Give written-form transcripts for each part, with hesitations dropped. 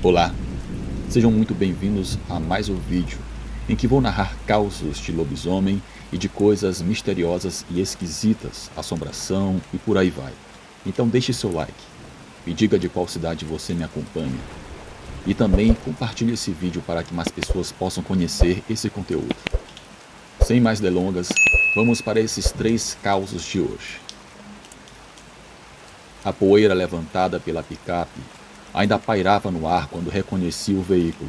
Olá, sejam muito bem-vindos a mais um vídeo em que vou narrar causos de lobisomem e de coisas misteriosas e esquisitas, assombração e por aí vai. Então deixe seu like, me diga de qual cidade você me acompanha e também compartilhe esse vídeo para que mais pessoas possam conhecer esse conteúdo. Sem mais delongas, vamos para esses 3 causos de hoje. A poeira levantada pela picape ainda pairava no ar quando reconheci o veículo.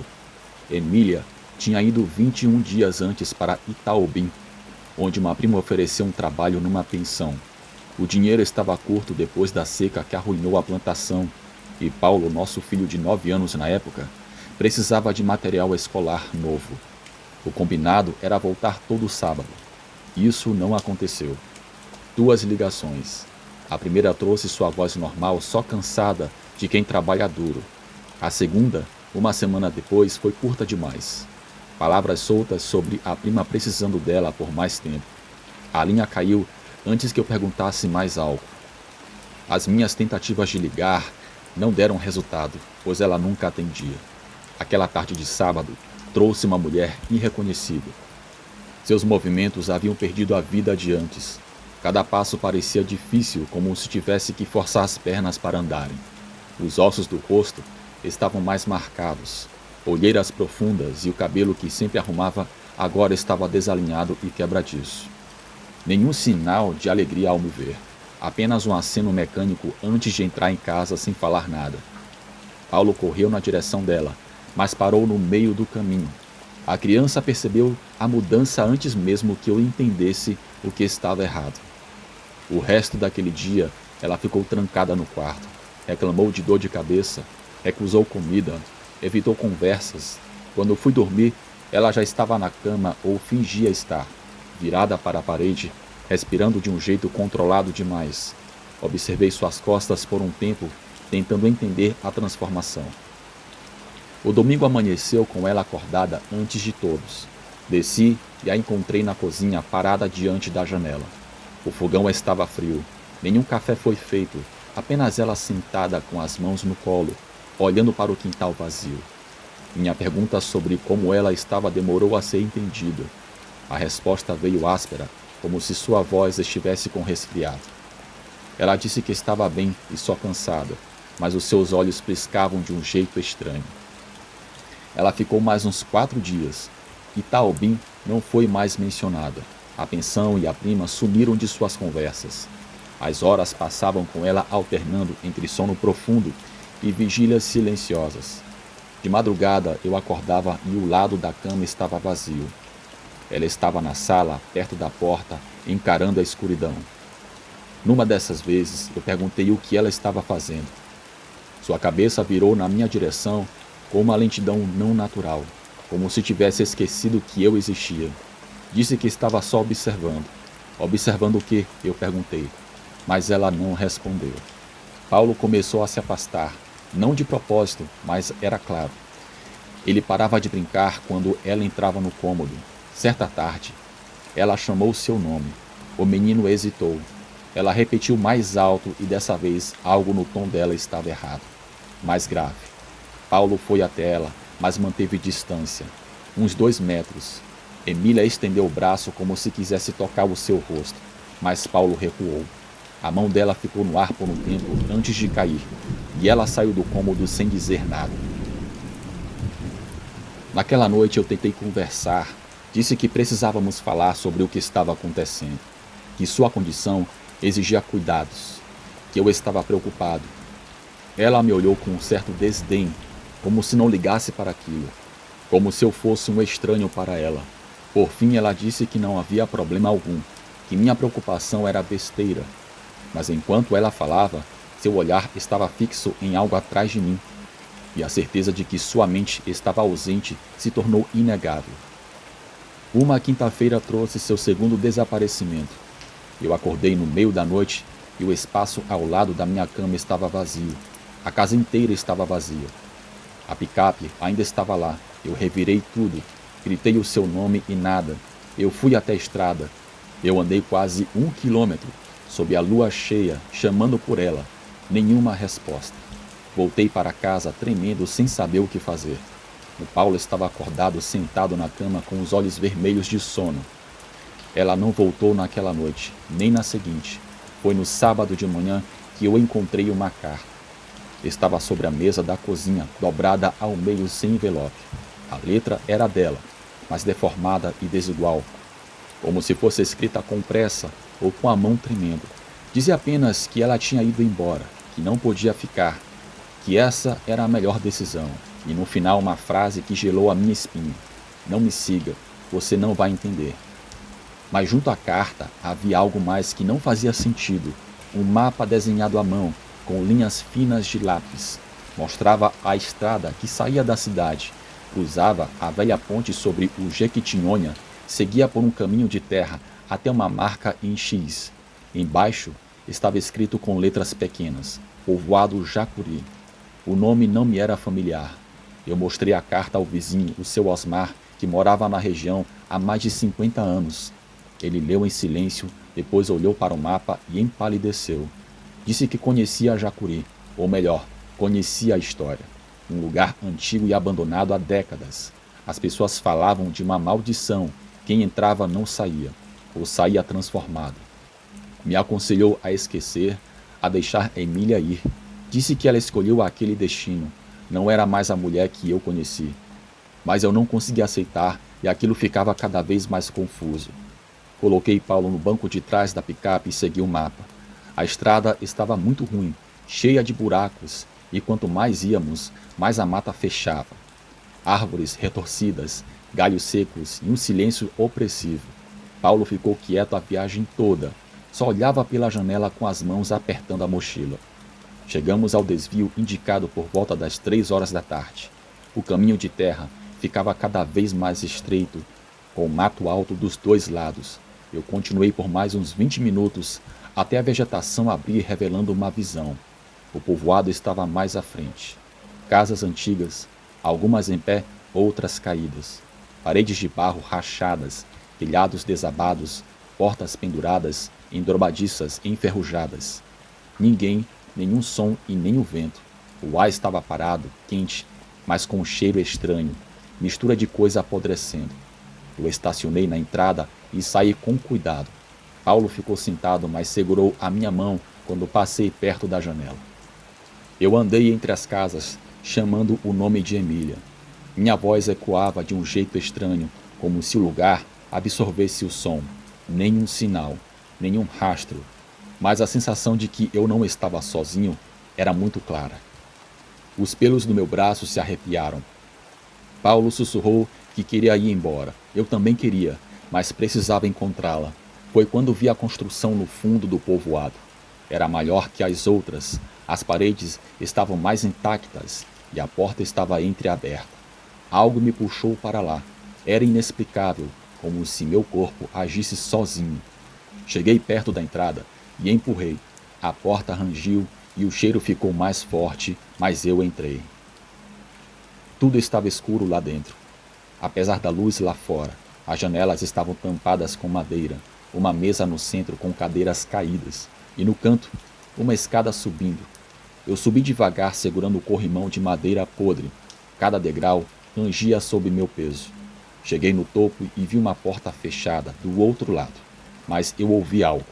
Emília tinha ido 21 dias antes para Itaobim, onde uma prima ofereceu um trabalho numa pensão. O dinheiro estava curto depois da seca que arruinou a plantação, e Paulo, nosso filho de 9 anos na época, precisava de material escolar novo. O combinado era voltar todo sábado. Isso não aconteceu. 2 ligações. A primeira trouxe sua voz normal, só cansada, de quem trabalha duro. A segunda, uma semana depois, foi curta demais. Palavras soltas sobre a prima precisando dela por mais tempo. A linha caiu antes que eu perguntasse mais algo. As minhas tentativas de ligar não deram resultado, pois ela nunca atendia. Aquela tarde de sábado, trouxe uma mulher irreconhecível. Seus movimentos haviam perdido a vida de antes. Cada passo parecia difícil, como se tivesse que forçar as pernas para andarem. Os ossos do rosto estavam mais marcados. Olheiras profundas e o cabelo que sempre arrumava agora estava desalinhado e quebradiço. Nenhum sinal de alegria ao me ver. Apenas um aceno mecânico antes de entrar em casa sem falar nada. Paulo correu na direção dela, mas parou no meio do caminho. A criança percebeu a mudança antes mesmo que eu entendesse o que estava errado. O resto daquele dia, ela ficou trancada no quarto. Reclamou de dor de cabeça, recusou comida, evitou conversas. Quando fui dormir, ela já estava na cama ou fingia estar, virada para a parede, respirando de um jeito controlado demais. Observei suas costas por um tempo, tentando entender a transformação. O domingo amanheceu com ela acordada antes de todos. Desci e a encontrei na cozinha, parada diante da janela. O fogão estava frio, nenhum café foi feito, apenas ela sentada com as mãos no colo, olhando para o quintal vazio. Minha pergunta sobre como ela estava demorou a ser entendida. A resposta veio áspera, como se sua voz estivesse com resfriado. Ela disse que estava bem e só cansada, mas os seus olhos piscavam de um jeito estranho. Ela ficou mais uns 4 dias. Itaobim não foi mais mencionada. A pensão e a prima sumiram de suas conversas. As horas passavam com ela alternando entre sono profundo e vigílias silenciosas. De madrugada eu acordava e o lado da cama estava vazio. Ela estava na sala, perto da porta, encarando a escuridão. Numa dessas vezes eu perguntei o que ela estava fazendo. Sua cabeça virou na minha direção com uma lentidão não natural, como se tivesse esquecido que eu existia. Disse que estava só observando. Observando o quê? Eu perguntei. Mas ela não respondeu. Paulo começou a se afastar, não de propósito, mas era claro. Ele parava de brincar quando ela entrava no cômodo. Certa tarde, ela chamou seu nome. O menino hesitou. Ela repetiu mais alto e dessa vez algo no tom dela estava errado. Mais grave. Paulo foi até ela, mas manteve distância. Uns 2 metros. Emília estendeu o braço como se quisesse tocar o seu rosto, mas Paulo recuou. A mão dela ficou no ar por um tempo antes de cair, e ela saiu do cômodo sem dizer nada. Naquela noite eu tentei conversar, disse que precisávamos falar sobre o que estava acontecendo, que sua condição exigia cuidados, que eu estava preocupado. Ela me olhou com um certo desdém, como se não ligasse para aquilo, como se eu fosse um estranho para ela. Por fim, ela disse que não havia problema algum, que minha preocupação era besteira. Mas enquanto ela falava, seu olhar estava fixo em algo atrás de mim, e a certeza de que sua mente estava ausente se tornou inegável. Uma quinta-feira trouxe seu segundo desaparecimento. Eu acordei no meio da noite e o espaço ao lado da minha cama estava vazio. A casa inteira estava vazia. A picape ainda estava lá. Eu revirei tudo. Gritei o seu nome e nada. Eu fui até a estrada. Eu andei quase 1 quilômetro, sob a lua cheia, chamando por ela. Nenhuma resposta. Voltei para casa tremendo sem saber o que fazer. O Paulo estava acordado sentado na cama com os olhos vermelhos de sono. Ela não voltou naquela noite, nem na seguinte. Foi no sábado de manhã que eu encontrei uma carta. Estava sobre a mesa da cozinha, dobrada ao meio sem envelope. A letra era dela, mas deformada e desigual, como se fosse escrita com pressa ou com a mão tremendo. Dizia apenas que ela tinha ido embora, que não podia ficar, que essa era a melhor decisão. E no final uma frase que gelou a minha espinha. Não me siga, você não vai entender. Mas junto à carta havia algo mais que não fazia sentido. Um mapa desenhado à mão, com linhas finas de lápis. Mostrava a estrada que saía da cidade, cruzava a velha ponte sobre o Jequitinhonha, seguia por um caminho de terra até uma marca em X. Embaixo estava escrito com letras pequenas, Povoado Jacuri. O nome não me era familiar. Eu mostrei a carta ao vizinho, o seu Osmar, que morava na região há mais de 50 anos. Ele leu em silêncio, depois olhou para o mapa e empalideceu. Disse que conhecia Jacuri, ou melhor, conhecia a história. Um lugar antigo e abandonado há décadas. As pessoas falavam de uma maldição. Quem entrava não saía, ou saía transformado. Me aconselhou a esquecer, a deixar Emília ir. Disse que ela escolheu aquele destino. Não era mais a mulher que eu conheci. Mas eu não conseguia aceitar e aquilo ficava cada vez mais confuso. Coloquei Paulo no banco de trás da picape e segui o mapa. A estrada estava muito ruim, cheia de buracos, e quanto mais íamos, mais a mata fechava. Árvores retorcidas, galhos secos e um silêncio opressivo. Paulo ficou quieto a viagem toda. Só olhava pela janela com as mãos apertando a mochila. Chegamos ao desvio indicado por volta das 3 horas da tarde. O caminho de terra ficava cada vez mais estreito, com mato alto dos dois lados. Eu continuei por mais uns 20 minutos, até a vegetação abrir revelando uma visão. O povoado estava mais à frente. Casas antigas, algumas em pé, outras caídas. Paredes de barro rachadas, telhados desabados, portas penduradas, endrobadiças enferrujadas. Ninguém, nenhum som e nem o vento. O ar estava parado, quente, mas com um cheiro estranho, mistura de coisa apodrecendo. Eu estacionei na entrada e saí com cuidado. Paulo ficou sentado, mas segurou a minha mão quando passei perto da janela. Eu andei entre as casas, chamando o nome de Emília. Minha voz ecoava de um jeito estranho, como se o lugar absorvesse o som. Nenhum sinal, nenhum rastro. Mas a sensação de que eu não estava sozinho era muito clara. Os pelos do meu braço se arrepiaram. Paulo sussurrou que queria ir embora. Eu também queria, mas precisava encontrá-la. Foi quando vi a construção no fundo do povoado. Era maior que as outras. As paredes estavam mais intactas e a porta estava entreaberta. Algo me puxou para lá. Era inexplicável, como se meu corpo agisse sozinho. Cheguei perto da entrada e empurrei. A porta rangiu e o cheiro ficou mais forte, mas eu entrei. Tudo estava escuro lá dentro. Apesar da luz lá fora, as janelas estavam tampadas com madeira, uma mesa no centro com cadeiras caídas, e no canto, uma escada subindo. Eu subi devagar segurando o corrimão de madeira podre. Cada degrau rangia sob meu peso. Cheguei no topo e vi uma porta fechada do outro lado, mas eu ouvi algo.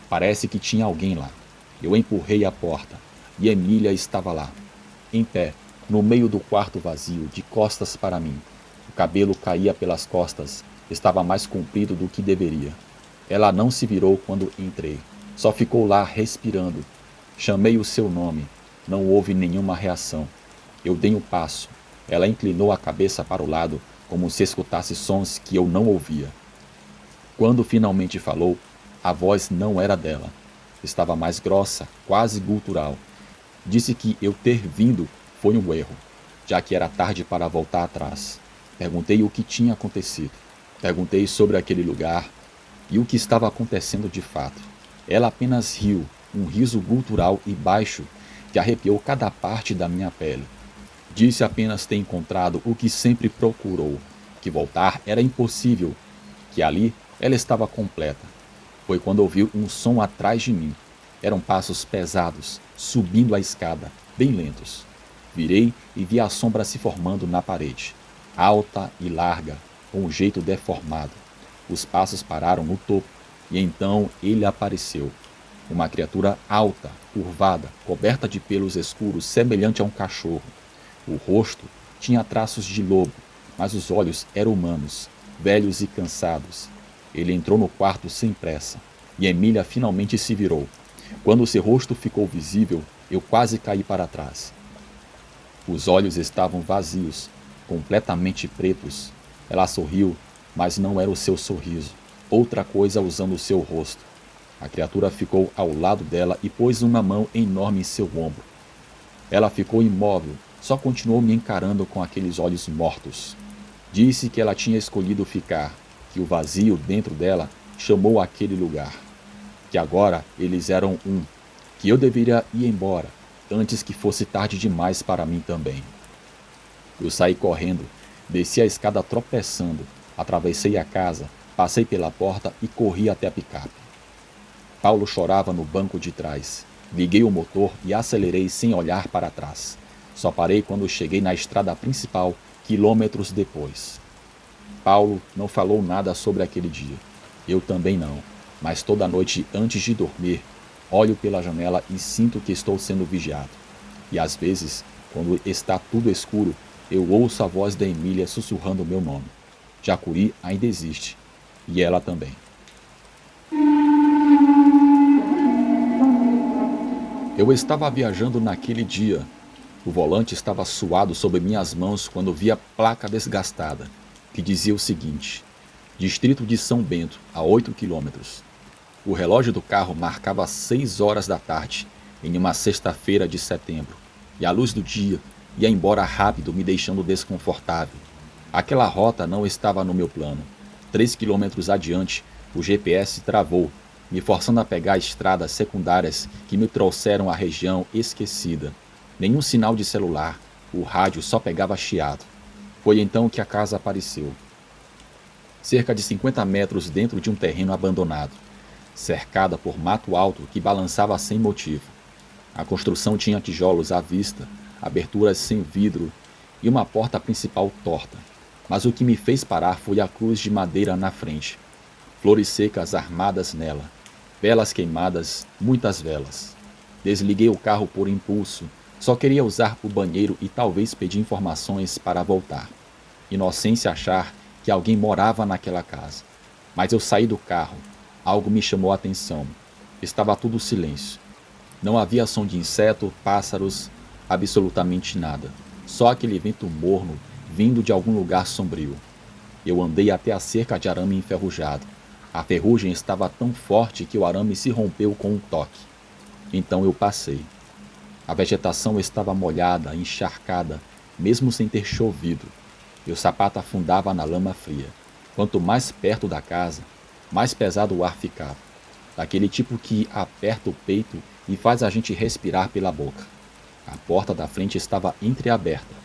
Parece que tinha alguém lá. Eu empurrei a porta e Emília estava lá, em pé, no meio do quarto vazio, de costas para mim. O cabelo caía pelas costas, estava mais comprido do que deveria. Ela não se virou quando entrei, só ficou lá respirando. Chamei o seu nome, não houve nenhuma reação. Eu dei um passo, ela inclinou a cabeça para o lado, como se escutasse sons que eu não ouvia. Quando finalmente falou, a voz não era dela. Estava mais grossa, quase gutural. Disse que eu ter vindo foi um erro, já que era tarde para voltar atrás. Perguntei o que tinha acontecido. Perguntei sobre aquele lugar e o que estava acontecendo de fato. Ela apenas riu, um riso gutural e baixo que arrepiou cada parte da minha pele. Disse apenas ter encontrado o que sempre procurou, que voltar era impossível, que ali ela estava completa. Foi quando ouviu um som atrás de mim. Eram passos pesados, subindo a escada. bem lentos. Virei e vi a sombra se formando na parede, alta e larga, com um jeito deformado. Os passos pararam no topo, e então ele apareceu. Uma criatura alta, curvada, coberta de pelos escuros, semelhante a um cachorro. O rosto tinha traços de lobo, mas os olhos eram humanos, velhos e cansados. Ele entrou no quarto sem pressa, e Emília finalmente se virou. Quando seu rosto ficou visível, eu quase caí para trás. Os olhos estavam vazios, completamente pretos. Ela sorriu, mas não era o seu sorriso. Outra coisa usando o seu rosto. A criatura ficou ao lado dela e pôs uma mão enorme em seu ombro. Ela ficou imóvel, só continuou me encarando com aqueles olhos mortos. Disse que ela tinha escolhido ficar, que o vazio dentro dela chamou aquele lugar. Que agora eles eram um, que eu deveria ir embora, antes que fosse tarde demais para mim também. Eu saí correndo, desci a escada tropeçando, atravessei a casa, passei pela porta e corri até a picape. Paulo chorava no banco de trás. Liguei o motor e acelerei sem olhar para trás. Só parei quando cheguei na estrada principal, quilômetros depois. Paulo não falou nada sobre aquele dia. Eu também não, mas toda noite antes de dormir, olho pela janela e sinto que estou sendo vigiado. E às vezes, quando está tudo escuro, eu ouço a voz da Emília sussurrando meu nome. Jacuri ainda existe, e ela também. Eu estava viajando naquele dia. O volante estava suado sob minhas mãos quando vi a placa desgastada, que dizia o seguinte: Distrito de São Bento, a 8 quilômetros. O relógio do carro marcava 6 horas da tarde, em uma sexta-feira de setembro, e a luz do dia ia embora rápido, me deixando desconfortável. Aquela rota não estava no meu plano. 3 quilômetros adiante, o GPS travou, me forçando a pegar estradas secundárias que me trouxeram à região esquecida. Nenhum sinal de celular, o rádio só pegava chiado. Foi então que a casa apareceu. Cerca de 50 metros dentro de um terreno abandonado, cercada por mato alto que balançava sem motivo. A construção tinha tijolos à vista, aberturas sem vidro e uma porta principal torta. Mas o que me fez parar foi a cruz de madeira na frente. Flores secas armadas nela. Velas queimadas, muitas velas. Desliguei o carro por impulso. Só queria usar o banheiro e talvez pedir informações para voltar. Inocência achar que alguém morava naquela casa. Mas eu saí do carro. Algo me chamou a atenção. Estava tudo silêncio. Não havia som de inseto, pássaros, absolutamente nada. Só aquele vento morno vindo de algum lugar sombrio. Eu andei até a cerca de arame enferrujado. A ferrugem estava tão forte que o arame se rompeu com um toque. Então eu passei. A vegetação estava molhada, encharcada, mesmo sem ter chovido. Meu sapato afundava na lama fria. Quanto mais perto da casa, mais pesado o ar ficava. Daquele tipo que aperta o peito e faz a gente respirar pela boca. A porta da frente estava entreaberta.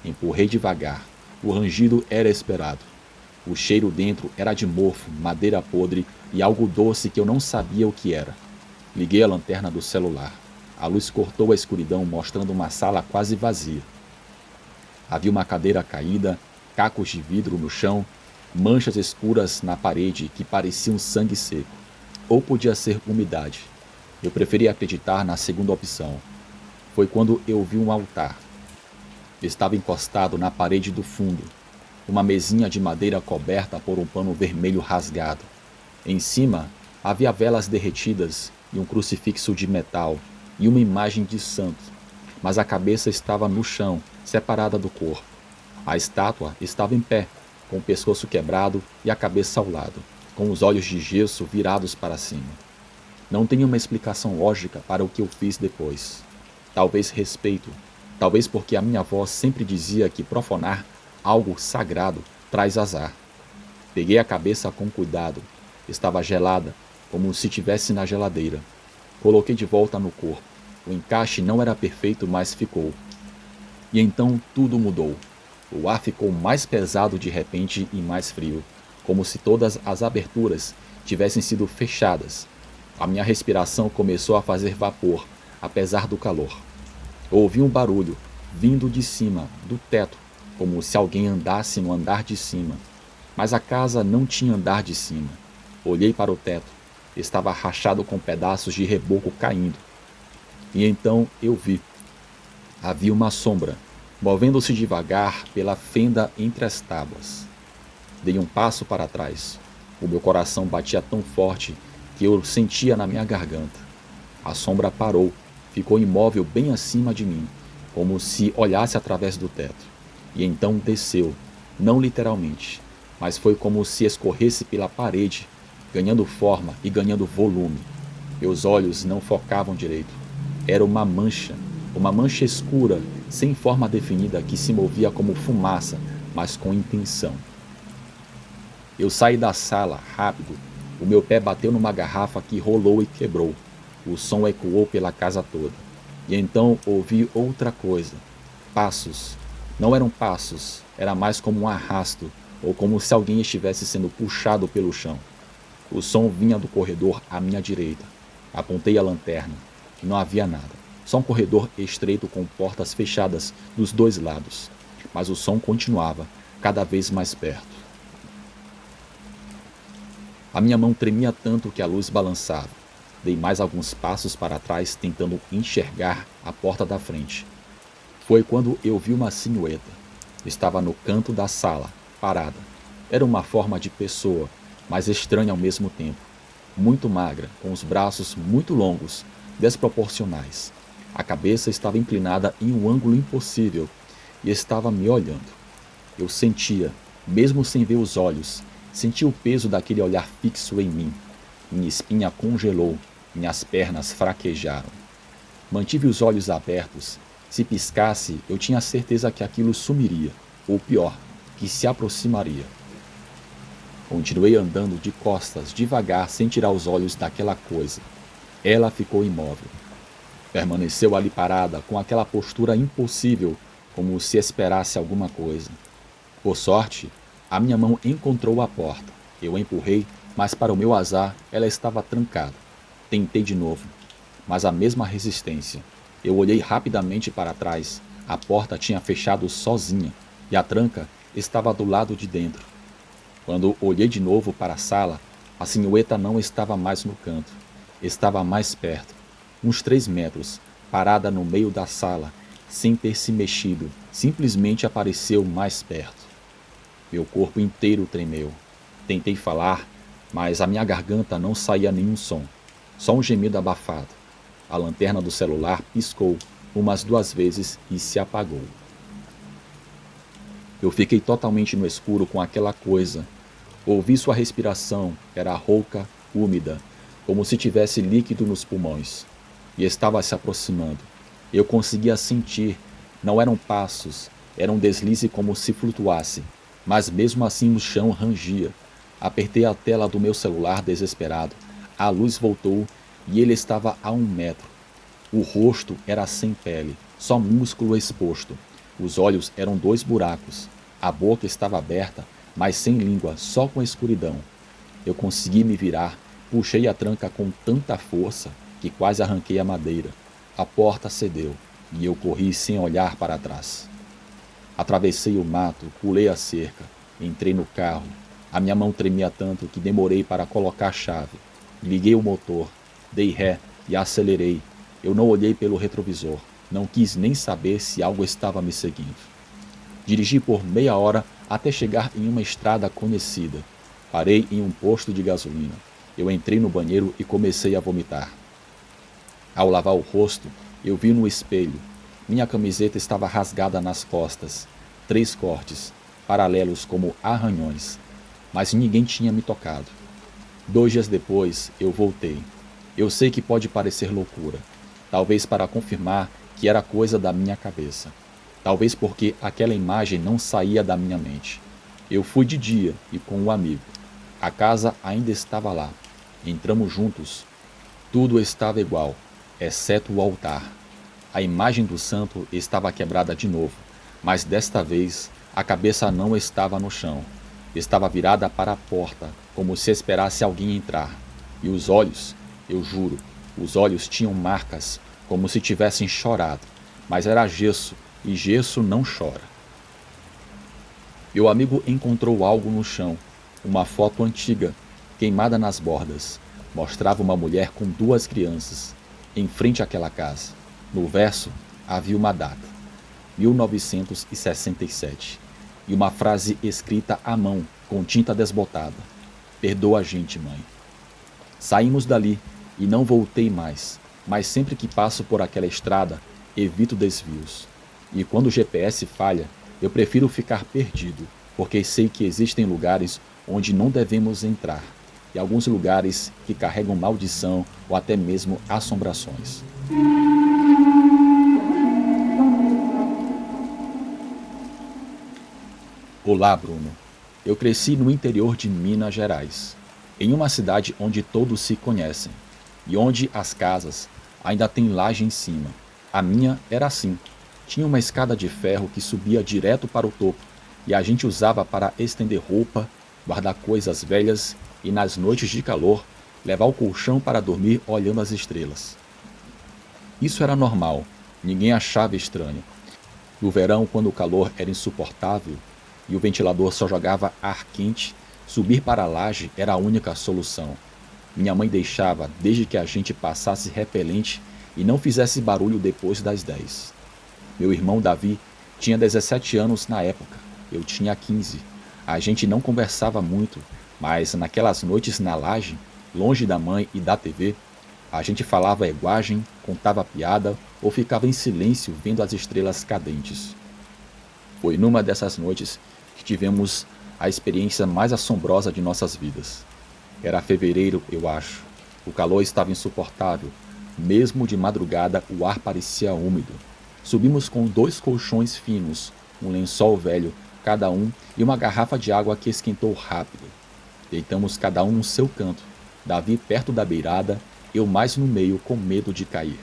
Empurrei devagar. O rangido era esperado. O cheiro dentro era de mofo, madeira podre e algo doce que eu não sabia o que era. Liguei a lanterna do celular. A luz cortou a escuridão, mostrando uma sala quase vazia. Havia uma cadeira caída, cacos de vidro no chão, manchas escuras na parede que pareciam sangue seco. Ou podia ser umidade. Eu preferi acreditar na segunda opção. Foi quando eu vi um altar. Estava encostado na parede do fundo. Uma mesinha de madeira coberta por um pano vermelho rasgado. Em cima, havia velas derretidas e um crucifixo de metal e uma imagem de santo, mas a cabeça estava no chão, separada do corpo. A estátua estava em pé, com o pescoço quebrado e a cabeça ao lado, com os olhos de gesso virados para cima. Não tenho uma explicação lógica para o que eu fiz depois. Talvez respeito, talvez porque a minha avó sempre dizia que profanar algo sagrado traz azar. Peguei a cabeça com cuidado. Estava gelada, como se estivesse na geladeira. Coloquei de volta no corpo. O encaixe não era perfeito, mas ficou. E então tudo mudou. O ar ficou mais pesado de repente e mais frio, como se todas as aberturas tivessem sido fechadas. A minha respiração começou a fazer vapor, apesar do calor. Ouvi um barulho vindo de cima, do teto, como se alguém andasse no andar de cima. Mas a casa não tinha andar de cima. Olhei para o teto. Estava rachado com pedaços de reboco caindo. E então eu vi. Havia uma sombra, movendo-se devagar pela fenda entre as tábuas. Dei um passo para trás. O meu coração batia tão forte que eu sentia na minha garganta. A sombra parou, ficou imóvel bem acima de mim, como se olhasse através do teto. E então desceu, não literalmente, mas foi como se escorresse pela parede, ganhando forma e ganhando volume. Meus olhos não focavam direito. Era uma mancha escura, sem forma definida, que se movia como fumaça, mas com intenção. Eu saí da sala, rápido. O meu pé bateu numa garrafa que rolou e quebrou. O som ecoou pela casa toda. E então ouvi outra coisa. Passos. Não eram passos, era mais como um arrasto, ou como se alguém estivesse sendo puxado pelo chão. O som vinha do corredor à minha direita. Apontei a lanterna. Não havia nada. Só um corredor estreito com portas fechadas dos dois lados. Mas o som continuava, cada vez mais perto. A minha mão tremia tanto que a luz balançava. Dei mais alguns passos para trás, tentando enxergar a porta da frente. Foi quando eu vi uma silhueta. Estava no canto da sala, parada. Era uma forma de pessoa, mas estranha ao mesmo tempo. Muito magra, com os braços muito longos, desproporcionais. A cabeça estava inclinada em um ângulo impossível e estava me olhando. Eu sentia, mesmo sem ver os olhos, senti o peso daquele olhar fixo em mim. Minha espinha congelou, minhas pernas fraquejaram. Mantive os olhos abertos. Se piscasse, eu tinha certeza que aquilo sumiria, ou pior, que se aproximaria. Continuei andando de costas, devagar, sem tirar os olhos daquela coisa. Ela ficou imóvel. Permaneceu ali parada, com aquela postura impossível, como se esperasse alguma coisa. Por sorte, a minha mão encontrou a porta. Eu empurrei, mas para o meu azar, ela estava trancada. Tentei de novo, mas a mesma resistência. Eu olhei rapidamente para trás. A porta tinha fechado sozinha e a tranca estava do lado de dentro. Quando olhei de novo para a sala, a silhueta não estava mais no canto. Estava mais perto, uns 3 metros, parada no meio da sala, sem ter se mexido. Simplesmente apareceu mais perto. Meu corpo inteiro tremeu. Tentei falar, mas a minha garganta não saía nenhum som. Só um gemido abafado. A lanterna do celular piscou umas 2 vezes e se apagou. Eu fiquei totalmente no escuro com aquela coisa. Ouvi sua respiração, era rouca, úmida, como se tivesse líquido nos pulmões. E estava se aproximando. Eu conseguia sentir. Não eram passos, era um deslize como se flutuasse. Mas mesmo assim o chão rangia. Apertei a tela do meu celular desesperado. A luz voltou e ele estava a 1 metro. O rosto era sem pele, só músculo exposto. Os olhos eram 2 buracos. A boca estava aberta, mas sem língua, só com a escuridão. Eu consegui me virar, puxei a tranca com tanta força que quase arranquei a madeira. A porta cedeu e eu corri sem olhar para trás. Atravessei o mato, pulei a cerca, entrei no carro. A minha mão tremia tanto que demorei para colocar a chave. Liguei o motor, dei ré e acelerei. Eu não olhei pelo retrovisor, não quis nem saber se algo estava me seguindo. Dirigi por meia hora até chegar em uma estrada conhecida. Parei em um posto de gasolina. Eu entrei no banheiro e comecei a vomitar. Ao lavar o rosto, eu vi no espelho. Minha camiseta estava rasgada nas costas. 3 cortes, paralelos como arranhões. Mas ninguém tinha me tocado. 2 dias depois, eu voltei. Eu sei que pode parecer loucura. Talvez para confirmar que era coisa da minha cabeça. Talvez porque aquela imagem não saía da minha mente. Eu fui de dia e com um amigo. A casa ainda estava lá. Entramos juntos. Tudo estava igual, exceto o altar. A imagem do santo estava quebrada de novo, mas desta vez a cabeça não estava no chão. Estava virada para a porta, como se esperasse alguém entrar. E os olhos, eu juro, os olhos tinham marcas, como se tivessem chorado, mas era gesso, e gesso não chora. Meu amigo encontrou algo no chão, uma foto antiga, queimada nas bordas. Mostrava uma mulher com duas crianças, em frente àquela casa. No verso havia uma data, 1967, e uma frase escrita à mão, com tinta desbotada: "Perdoa a gente, mãe." Saímos dali e não voltei mais, mas sempre que passo por aquela estrada, evito desvios. E quando o GPS falha, eu prefiro ficar perdido, porque sei que existem lugares onde não devemos entrar, e alguns lugares que carregam maldição ou até mesmo assombrações. Olá, Bruno. Eu cresci no interior de Minas Gerais, em uma cidade onde todos se conhecem e onde as casas ainda têm laje em cima. A minha era assim. Tinha uma escada de ferro que subia direto para o topo e a gente usava para estender roupa, guardar coisas velhas e, nas noites de calor, levar o colchão para dormir olhando as estrelas. Isso era normal, ninguém achava estranho. No verão, quando o calor era insuportável e o ventilador só jogava ar quente, subir para a laje era a única solução. Minha mãe deixava desde que a gente passasse repelente e não fizesse barulho depois das 10. Meu irmão Davi tinha 17 anos na época, eu tinha 15. A gente não conversava muito, mas naquelas noites na laje, longe da mãe e da TV, a gente falava eguagem, contava piada ou ficava em silêncio vendo as estrelas cadentes. Foi numa dessas noites que tivemos a experiência mais assombrosa de nossas vidas. Era fevereiro, eu acho. O calor estava insuportável. Mesmo de madrugada, o ar parecia úmido. Subimos com 2 colchões finos, um lençol velho, cada um, e uma garrafa de água que esquentou rápido. Deitamos cada um no seu canto. Davi perto da beirada, eu mais no meio com medo de cair.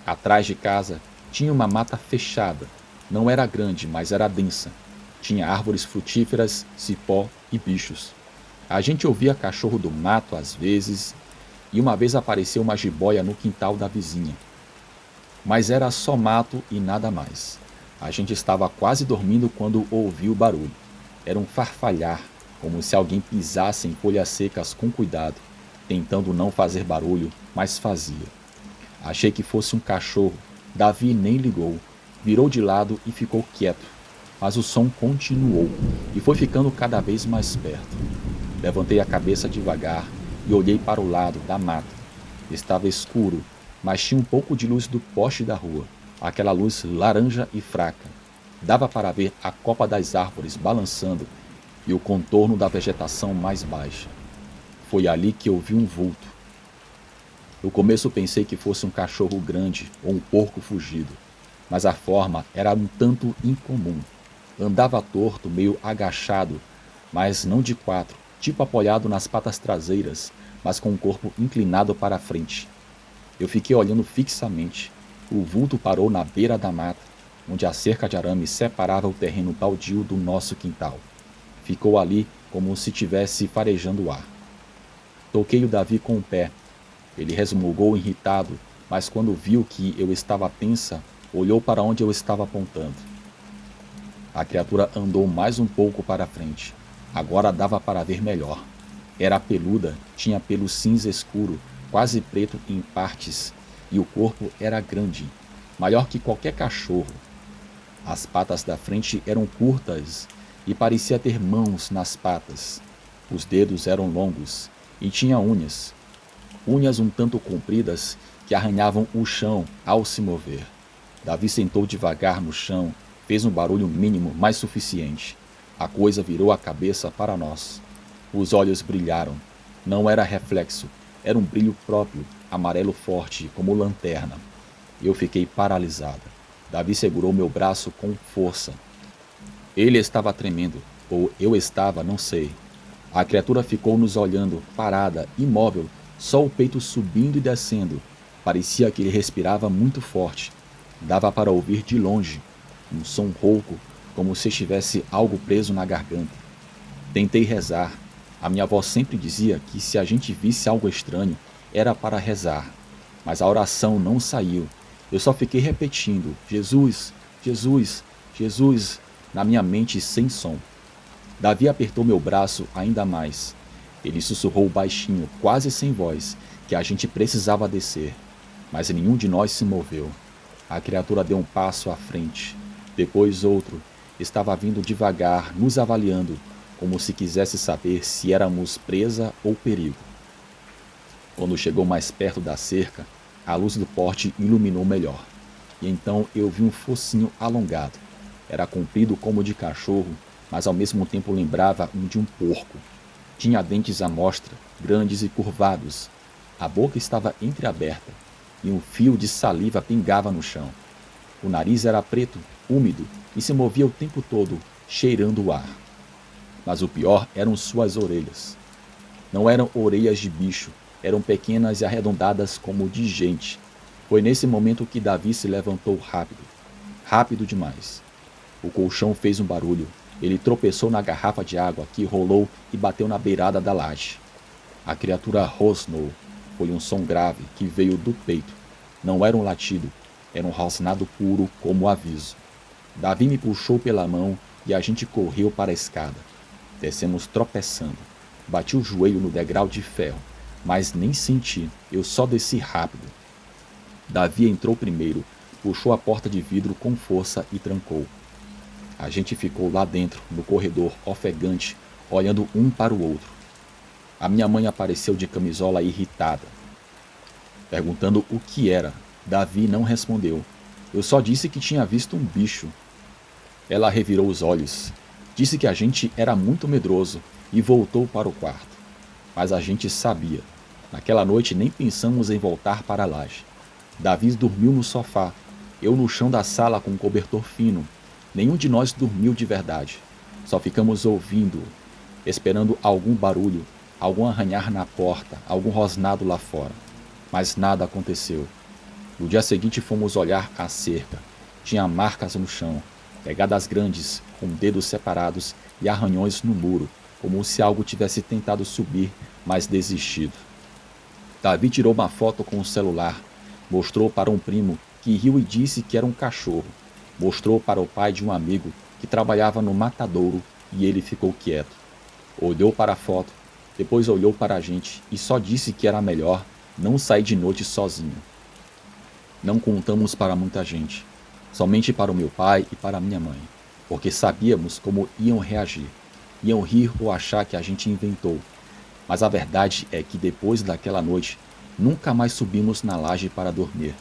Atrás de casa tinha uma mata fechada. Não era grande, mas era densa. Tinha árvores frutíferas, cipó e bichos. A gente ouvia cachorro do mato às vezes, e uma vez apareceu uma jiboia no quintal da vizinha. Mas era só mato e nada mais. A gente estava quase dormindo quando ouviu o barulho. Era um farfalhar, como se alguém pisasse em folhas secas com cuidado, tentando não fazer barulho, mas fazia. Achei que fosse um cachorro. Davi nem ligou, virou de lado e ficou quieto. Mas o som continuou e foi ficando cada vez mais perto. Levantei a cabeça devagar e olhei para o lado da mata. Estava escuro, mas tinha um pouco de luz do poste da rua, aquela luz laranja e fraca. Dava para ver a copa das árvores balançando e o contorno da vegetação mais baixa. Foi ali que eu vi um vulto. No começo pensei que fosse um cachorro grande ou um porco fugido, mas a forma era um tanto incomum. Andava torto, meio agachado, mas não de 4, tipo apoiado nas patas traseiras, mas com o corpo inclinado para a frente. Eu fiquei olhando fixamente. O vulto parou na beira da mata, onde a cerca de arame separava o terreno baldio do nosso quintal. Ficou ali como se estivesse farejando o ar. Toquei o Davi com o pé. Ele resmungou irritado, mas quando viu que eu estava tensa, olhou para onde eu estava apontando. A criatura andou mais um pouco para a frente. Agora dava para ver melhor. Era peluda, tinha pelo cinza escuro, quase preto em partes, e o corpo era grande, maior que qualquer cachorro. As patas da frente eram curtas e parecia ter mãos nas patas. Os dedos eram longos e tinha unhas. Unhas um tanto compridas que arranhavam o chão ao se mover. Davi sentou devagar no chão, fez um barulho mínimo, mas suficiente. A coisa virou a cabeça para nós. Os olhos brilharam. Não era reflexo, era um brilho próprio, amarelo forte, como lanterna. Eu fiquei paralisada. Davi segurou meu braço com força. Ele estava tremendo, ou eu estava, não sei. A criatura ficou nos olhando, parada, imóvel, só o peito subindo e descendo. Parecia que ele respirava muito forte. Dava para ouvir de longe, um som rouco, como se estivesse algo preso na garganta. Tentei rezar. A minha avó sempre dizia que se a gente visse algo estranho, era para rezar. Mas a oração não saiu, Eu só fiquei repetindo: Jesus, Jesus, Jesus, na minha mente sem som. Davi apertou meu braço ainda mais. Ele sussurrou baixinho, quase sem voz, que a gente precisava descer. Mas nenhum de nós se moveu. A criatura deu um passo à frente, depois outro. Estava vindo devagar, nos avaliando, como se quisesse saber se éramos presa ou perigo. Quando chegou mais perto da cerca, a luz do porte iluminou melhor. E então eu vi um focinho alongado. Era comprido como de cachorro, mas ao mesmo tempo lembrava um de um porco. Tinha dentes à mostra, grandes e curvados. A boca estava entreaberta e um fio de saliva pingava no chão. O nariz era preto, úmido e se movia o tempo todo, cheirando o ar. Mas o pior eram suas orelhas. Não eram orelhas de bicho, eram pequenas e arredondadas como de gente. Foi nesse momento que Davi se levantou rápido. Rápido demais. O colchão fez um barulho. Ele tropeçou na garrafa de água que rolou e bateu na beirada da laje. A criatura rosnou. Foi um som grave que veio do peito. Não era um latido, era um rosnado puro como aviso. Davi me puxou pela mão e a gente correu para a escada. Descemos tropeçando. Bati o joelho no degrau de ferro, mas nem senti, eu só desci rápido. Davi entrou primeiro, puxou a porta de vidro com força e trancou. A gente ficou lá dentro, no corredor, ofegante, olhando um para o outro. A minha mãe apareceu de camisola irritada, perguntando o que era. Davi não respondeu. Eu só disse que tinha visto um bicho. Ela revirou os olhos, disse que a gente era muito medroso e voltou para o quarto. Mas a gente sabia. Naquela noite nem pensamos em voltar para a laje. Davi dormiu no sofá, eu no chão da sala com um cobertor fino. Nenhum de nós dormiu de verdade. Só ficamos ouvindo, esperando algum barulho, algum arranhar na porta, algum rosnado lá fora. Mas nada aconteceu. No dia seguinte fomos olhar a cerca. Tinha marcas no chão, pegadas grandes, com dedos separados e arranhões no muro, como se algo tivesse tentado subir, mas desistido. Davi tirou uma foto com o celular, mostrou para um primo, que riu e disse que era um cachorro. Mostrou para o pai de um amigo, que trabalhava no matadouro, e ele ficou quieto. Olhou para a foto, depois olhou para a gente e só disse que era melhor não sair de noite sozinho. Não contamos para muita gente, somente para o meu pai e para a minha mãe, porque sabíamos como iam reagir. Iam rir ou achar que a gente inventou. Mas a verdade é que depois daquela noite, nunca mais subimos na laje para dormir.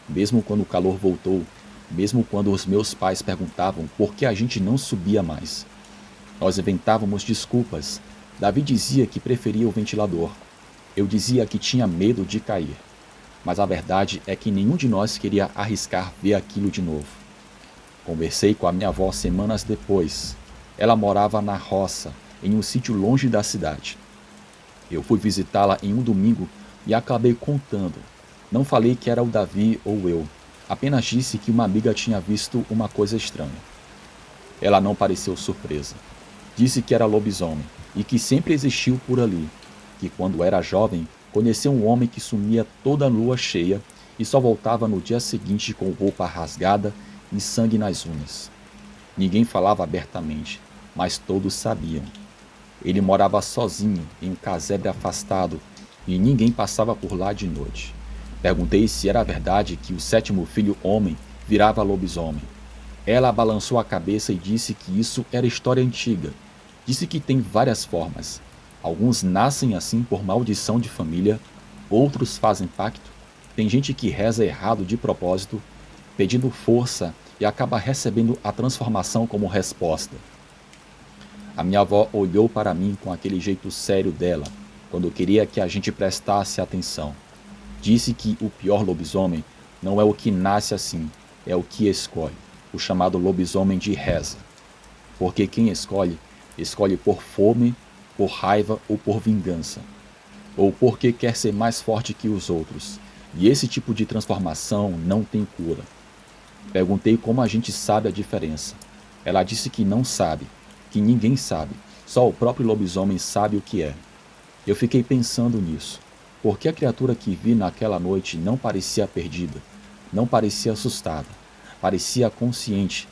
Mesmo quando o calor voltou, mesmo quando os meus pais perguntavam por que a gente não subia mais. Nós inventávamos desculpas. Davi dizia que preferia o ventilador. Eu dizia que tinha medo de cair. Mas a verdade é que nenhum de nós queria arriscar ver aquilo de novo. Conversei com a minha avó semanas depois. Ela morava na roça, em um sítio longe da cidade. Eu fui visitá-la em um domingo e acabei contando. Não falei que era o Davi ou eu. Apenas disse que uma amiga tinha visto uma coisa estranha. Ela não pareceu surpresa. Disse que era lobisomem e que sempre existiu por ali. Que quando era jovem, conheceu um homem que sumia toda lua cheia e só voltava no dia seguinte com roupa rasgada e sangue nas unhas. Ninguém falava abertamente, mas todos sabiam. Ele morava sozinho em um casebre afastado e ninguém passava por lá de noite. Perguntei se era verdade que o sétimo filho homem virava lobisomem. Ela balançou a cabeça e disse que isso era história antiga. Disse que tem várias formas. Alguns nascem assim por maldição de família, outros fazem pacto. Tem gente que reza errado de propósito, pedindo força e acaba recebendo a transformação como resposta. A minha avó olhou para mim com aquele jeito sério dela, quando queria que a gente prestasse atenção. Disse que o pior lobisomem não é o que nasce assim, é o que escolhe, o chamado lobisomem de reza. Porque quem escolhe, escolhe por fome, por raiva ou por vingança. Ou porque quer ser mais forte que os outros. E esse tipo de transformação não tem cura. Perguntei como a gente sabe a diferença. Ela disse que não sabe, que ninguém sabe, só o próprio lobisomem sabe o que é. Eu fiquei pensando nisso. Por que a criatura que vi naquela noite não parecia perdida? Não parecia assustada, parecia consciente,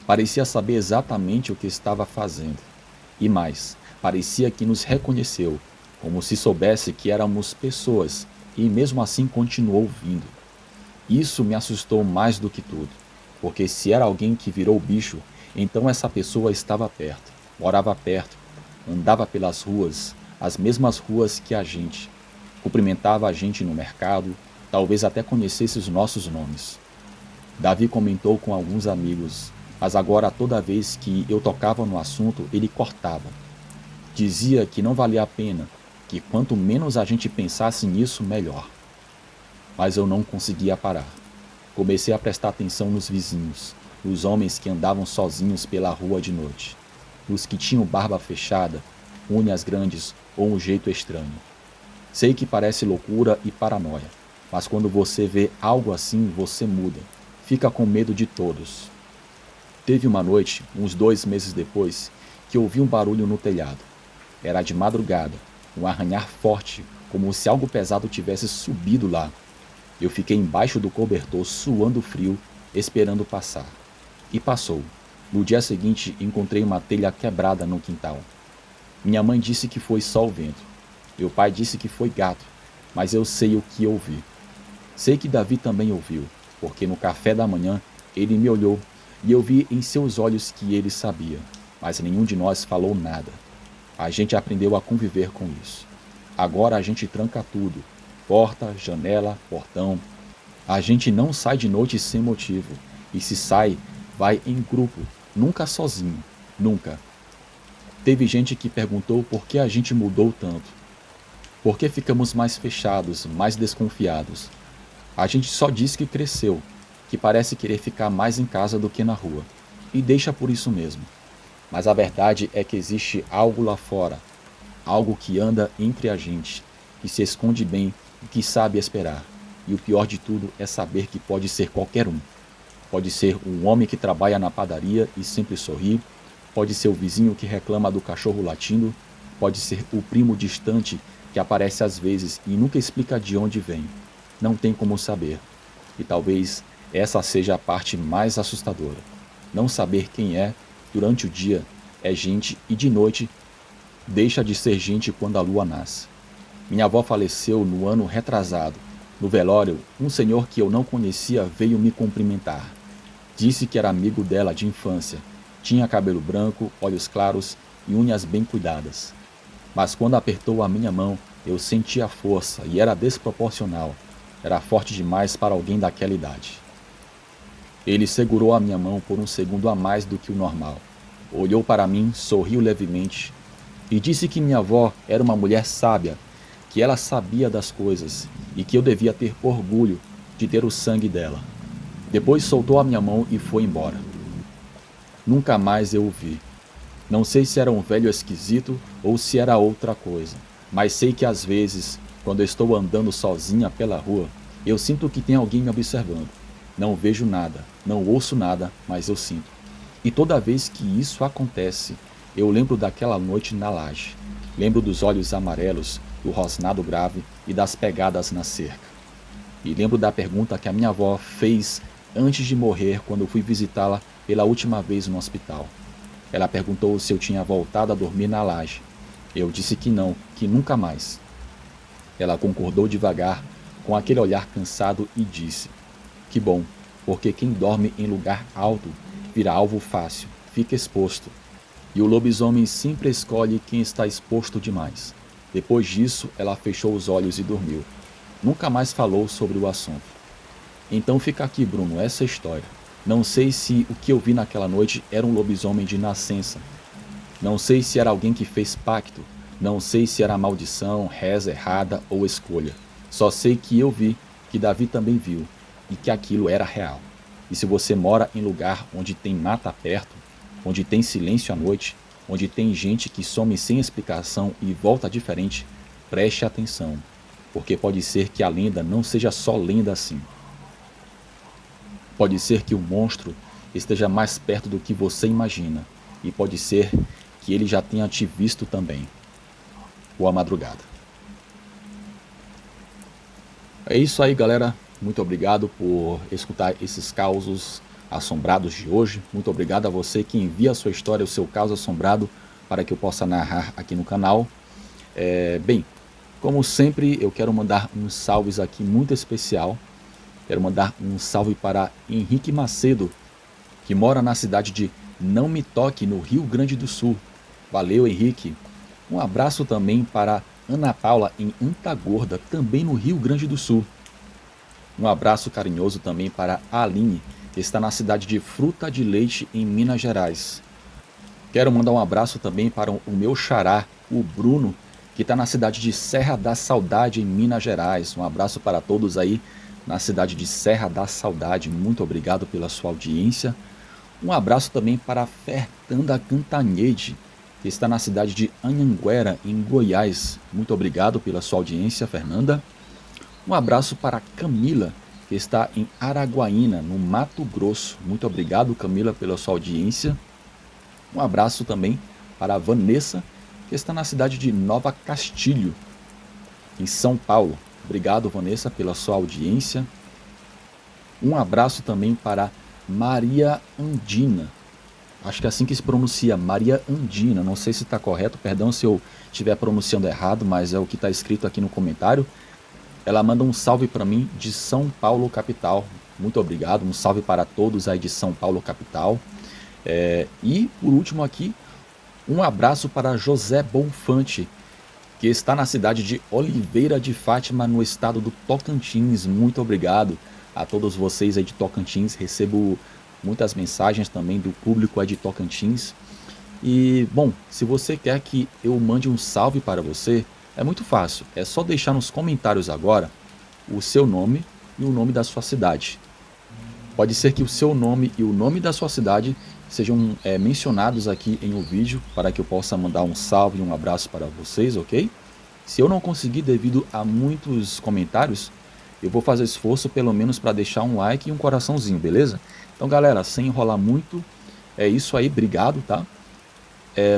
parecia saber exatamente o que estava fazendo. E mais, parecia que nos reconheceu, como se soubesse que éramos pessoas, e mesmo assim continuou vindo. Isso me assustou mais do que tudo, porque se era alguém que virou bicho, então essa pessoa estava perto, morava perto, andava pelas ruas, as mesmas ruas que a gente, cumprimentava a gente no mercado, talvez até conhecesse os nossos nomes. Davi comentou com alguns amigos, mas agora toda vez que eu tocava no assunto, ele cortava. Dizia que não valia a pena, que quanto menos a gente pensasse nisso, melhor. Mas eu não conseguia parar. Comecei a prestar atenção nos vizinhos, nos homens que andavam sozinhos pela rua de noite, nos que tinham barba fechada, unhas grandes ou um jeito estranho. Sei que parece loucura e paranoia, mas quando você vê algo assim, você muda, fica com medo de todos. Teve uma noite, uns 2 meses depois, que ouvi um barulho no telhado. Era de madrugada, um arranhar forte, como se algo pesado tivesse subido lá. Eu fiquei embaixo do cobertor, suando frio, esperando passar. E passou. No dia seguinte, encontrei uma telha quebrada no quintal. Minha mãe disse que foi só o vento. Meu pai disse que foi gato, mas eu sei o que ouvi. Sei que Davi também ouviu, porque no café da manhã ele me olhou e eu vi em seus olhos que ele sabia, mas nenhum de nós falou nada. A gente aprendeu a conviver com isso. Agora a gente tranca tudo: porta, janela, portão. A gente não sai de noite sem motivo. E se sai, vai em grupo, nunca sozinho, nunca. Teve gente que perguntou por que a gente mudou tanto. Por que ficamos mais fechados, mais desconfiados? A gente só diz que cresceu, que parece querer ficar mais em casa do que na rua. E deixa por isso mesmo. Mas a verdade é que existe algo lá fora, algo que anda entre a gente, que se esconde bem e que sabe esperar. E o pior de tudo é saber que pode ser qualquer um. Pode ser um homem que trabalha na padaria e sempre sorri, pode ser o vizinho que reclama do cachorro latindo, pode ser o primo distante que aparece às vezes e nunca explica de onde vem. Não tem como saber. E talvez essa seja a parte mais assustadora. Não saber quem é durante o dia é gente e de noite deixa de ser gente quando a lua nasce. Minha avó faleceu no ano retrasado. No velório, um senhor que eu não conhecia veio me cumprimentar. Disse que era amigo dela de infância. Tinha cabelo branco, olhos claros e unhas bem cuidadas. Mas quando apertou a minha mão, eu senti a força e era desproporcional. Era forte demais para alguém daquela idade. Ele segurou a minha mão por um segundo a mais do que o normal. Olhou para mim, sorriu levemente e disse que minha avó era uma mulher sábia, que ela sabia das coisas e que eu devia ter orgulho de ter o sangue dela. Depois soltou a minha mão e foi embora. Nunca mais eu o vi. Não sei se era um velho esquisito ou se era outra coisa, mas sei que às vezes, quando eu estou andando sozinha pela rua, eu sinto que tem alguém me observando. Não vejo nada, não ouço nada, mas eu sinto. E toda vez que isso acontece, eu lembro daquela noite na laje. Lembro dos olhos amarelos, do rosnado grave e das pegadas na cerca. E lembro da pergunta que a minha avó fez antes de morrer quando eu fui visitá-la pela última vez no hospital. Ela perguntou se eu tinha voltado a dormir na laje. Eu disse que não, que nunca mais. Ela concordou devagar, com aquele olhar cansado, e disse: que bom, porque quem dorme em lugar alto vira alvo fácil, fica exposto. E o lobisomem sempre escolhe quem está exposto demais. Depois disso, ela fechou os olhos e dormiu. Nunca mais falou sobre o assunto. Então fica aqui, Bruno, essa história. Não sei se o que eu vi naquela noite era um lobisomem de nascença. Não sei se era alguém que fez pacto. Não sei se era maldição, reza errada ou escolha. Só sei que eu vi, que Davi também viu, e que aquilo era real. E se você mora em lugar onde tem mata perto, onde tem silêncio à noite, onde tem gente que some sem explicação e volta diferente, preste atenção, porque pode ser que a lenda não seja só lenda assim. Pode ser que o monstro esteja mais perto do que você imagina, e pode ser que ele já tenha te visto também. Boa madrugada. É isso aí, galera. muito obrigado por escutar esses causos assombrados de hoje. Muito obrigado a você que envia a sua história, o seu caso assombrado, para que eu possa narrar aqui no canal. Bem, como sempre, eu quero mandar uns salves aqui muito especial. Quero mandar um salve para Henrique Macedo, que mora na cidade de Não Me Toque, no Rio Grande do Sul. Valeu, Henrique. Um abraço também para Ana Paula, em Antagorda, também no Rio Grande do Sul. Um abraço carinhoso também para a Aline, que está na cidade de Fruta de Leite, em Minas Gerais. Quero mandar um abraço também para o meu xará, o Bruno, que está na cidade de Serra da Saudade, em Minas Gerais. Um abraço para todos aí na cidade de Serra da Saudade. Muito obrigado pela sua audiência. Um abraço também para Fernanda Cantanhede, que está na cidade de Anhanguera, em Goiás. Muito obrigado pela sua audiência, Fernanda. Um abraço para Camila, que está em Araguaína, no Mato Grosso. Muito obrigado, Camila, pela sua audiência. Um abraço também para a Vanessa, que está na cidade de Nova Castilho, em São Paulo. Obrigado, Vanessa, pela sua audiência. Um abraço também para Maria Andina. Acho que é assim que se pronuncia, Maria Andina. Não sei se está correto, perdão se eu estiver pronunciando errado, mas é o que está escrito aqui no comentário. Ela manda um salve para mim de São Paulo, capital. Muito obrigado, um salve para todos aí de São Paulo, capital. E, por último aqui, um abraço para José Bonfante, que está na cidade de Oliveira de Fátima, no estado do Tocantins. Muito obrigado a todos vocês aí de Tocantins. Recebo muitas mensagens também do público aí de Tocantins. E, bom, se você quer que eu mande um salve para você, é muito fácil. É só deixar nos comentários agora o seu nome e o nome da sua cidade. Pode ser que o seu nome e o nome da sua cidade sejam mencionados aqui em um vídeo, para que eu possa mandar um salve e um abraço para vocês, ok? Se eu não conseguir devido a muitos comentários, eu vou fazer esforço pelo menos para deixar um like e um coraçãozinho, beleza? Então, galera, sem enrolar muito, é isso aí, obrigado, tá?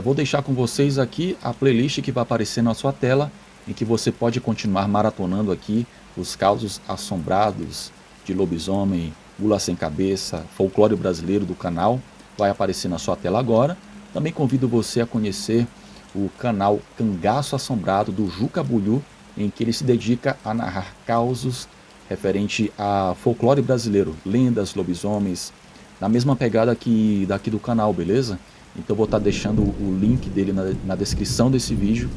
Vou deixar com vocês aqui a playlist que vai aparecer na sua tela, em que você pode continuar maratonando aqui os causos assombrados de lobisomem, mula sem cabeça, folclore brasileiro do canal. Vai aparecer na sua tela agora. Também convido você a conhecer o canal Cangaço Assombrado do Juca Bulhu, em que ele se dedica a narrar causos referente a folclore brasileiro, lendas, lobisomens, na mesma pegada que daqui do canal, beleza? Então vou estar deixando o link dele na descrição desse vídeo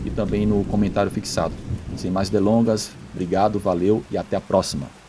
e também no comentário fixado. Sem mais delongas, obrigado, valeu e até a próxima.